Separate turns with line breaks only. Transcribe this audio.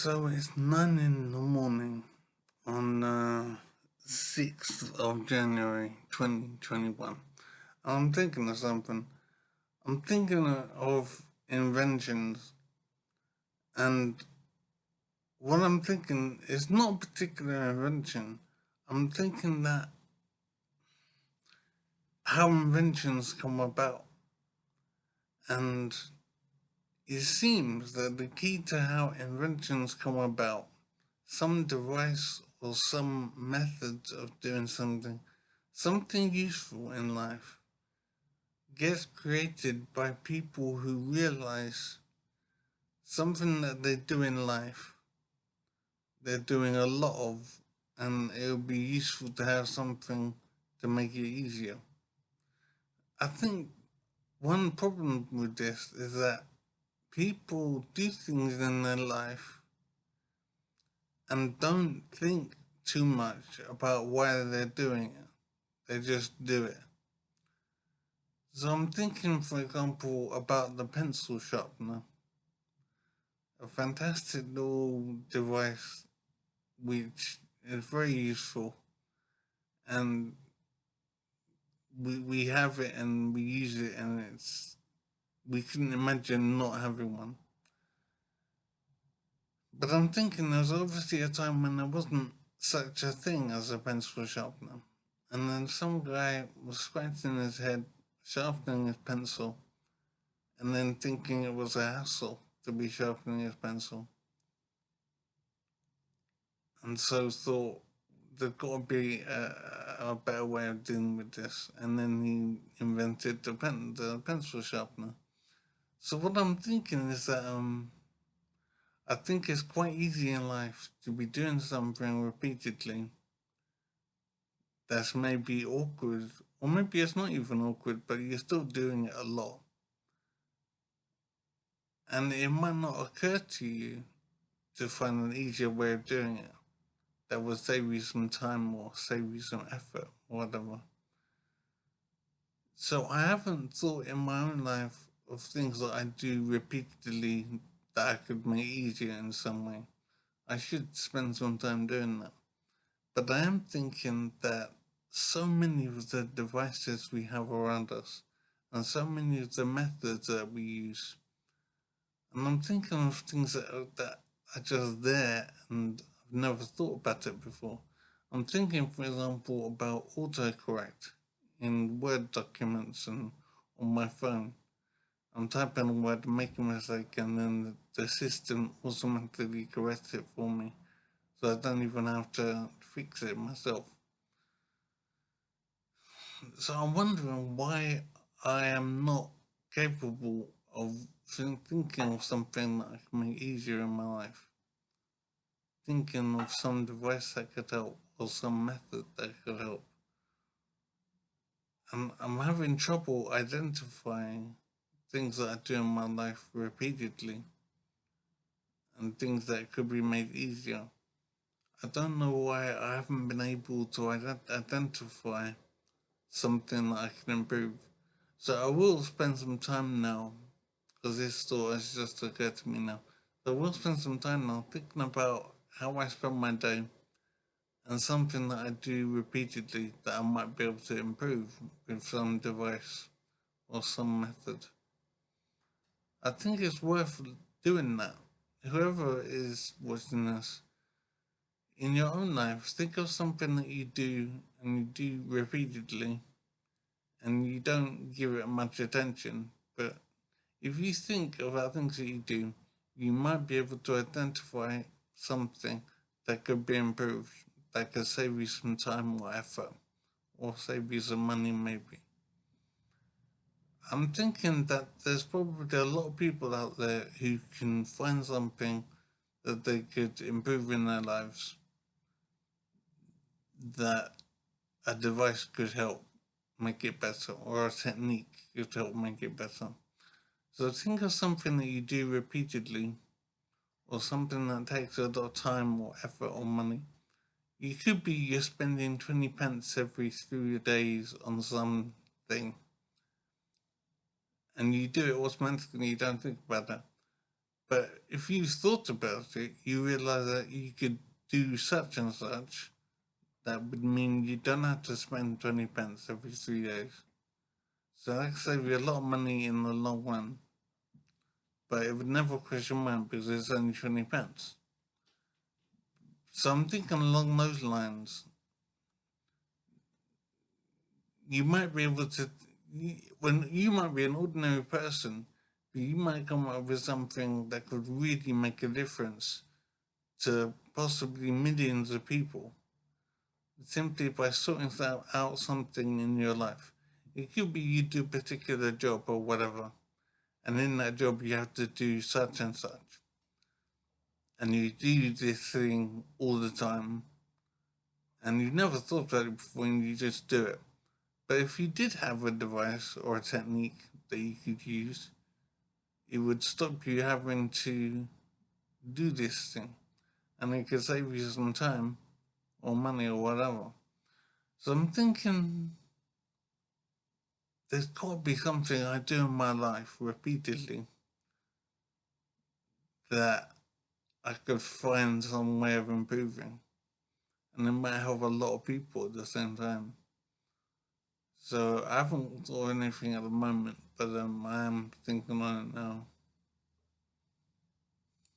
So it's 9 in the morning on 6th of January 2021. I'm thinking of something. I'm thinking of inventions, and what I'm thinking is not a particular invention. I'm thinking that how inventions come about, and it seems that the key to how inventions come about, some device or some methods of doing something useful in life, gets created by people who realize something that they do in life, they're doing a lot of, and it'll be useful to have something to make it easier. I think one problem with this is that people do things in their life and don't think too much about why they're doing it. They just do it. So I'm thinking, for example, about the pencil sharpener, a fantastic little device which is very useful, and we have it and we use it, and we couldn't imagine not having one. But I'm thinking there's obviously a time when there wasn't such a thing as a pencil sharpener. And then some guy was scratching his head, sharpening his pencil, and then thinking it was a hassle to be sharpening his pencil. And so thought there's got to be a better way of dealing with this. And then he invented the pencil sharpener. So what I'm thinking is that I think it's quite easy in life to be doing something repeatedly that's maybe awkward, or maybe it's not even awkward, but you're still doing it a lot. And it might not occur to you to find an easier way of doing it that will save you some time or save you some effort or whatever. So I haven't thought in my own life of things that I do repeatedly that I could make easier in some way. I should spend some time doing that. But I am thinking that so many of the devices we have around us and so many of the methods that we use, and I'm thinking of things that are just there and I've never thought about it before. I'm thinking, for example, about autocorrect in Word documents and on my phone. I'm typing a word, making a mistake, and then the system automatically corrects it for me. So I don't even have to fix it myself. So I'm wondering why I am not capable of thinking of something that I can make easier in my life. Thinking of some device that could help or some method that could help. I'm having trouble identifying things that I do in my life repeatedly and things that could be made easier. I don't know why I haven't been able to identify something that I can improve. So I will spend some time now, because this thought has just occurred to me now. So I will spend some time now thinking about how I spend my day and something that I do repeatedly that I might be able to improve with some device or some method. I think it's worth doing that. Whoever is watching this, in your own life, think of something that you do and you do repeatedly and you don't give it much attention. But if you think about things that you do, you might be able to identify something that could be improved, that could save you some time or effort, or save you some money maybe. I'm thinking that there's probably a lot of people out there who can find something that they could improve in their lives that a device could help make it better, or a technique could help make it better. So think of something that you do repeatedly, or something that takes a lot of time or effort or money. You could be you're spending 20 pence every 3 days on something, and you do it automatically, you don't think about that. But if you thought about it, you realize that you could do such and such. That would mean you don't have to spend 20 pence every 3 days. So that save you a lot of money in the long run. But it would never cross your mind because it's only 20 pence. So I'm thinking along those lines. You might be able to, when you might be an ordinary person, but you might come up with something that could really make a difference to possibly millions of people simply by sorting out something in your life. It could be you do a particular job or whatever, and in that job you have to do such and such, and you do this thing all the time, and you've never thought about it before, and you just do it. But if you did have a device or a technique that you could use, it would stop you having to do this thing, and it could save you some time or money or whatever. So I'm thinking there's got to be something I do in my life repeatedly that I could find some way of improving, and it might help a lot of people at the same time. So I haven't thought of anything at the moment, but I am thinking on it now.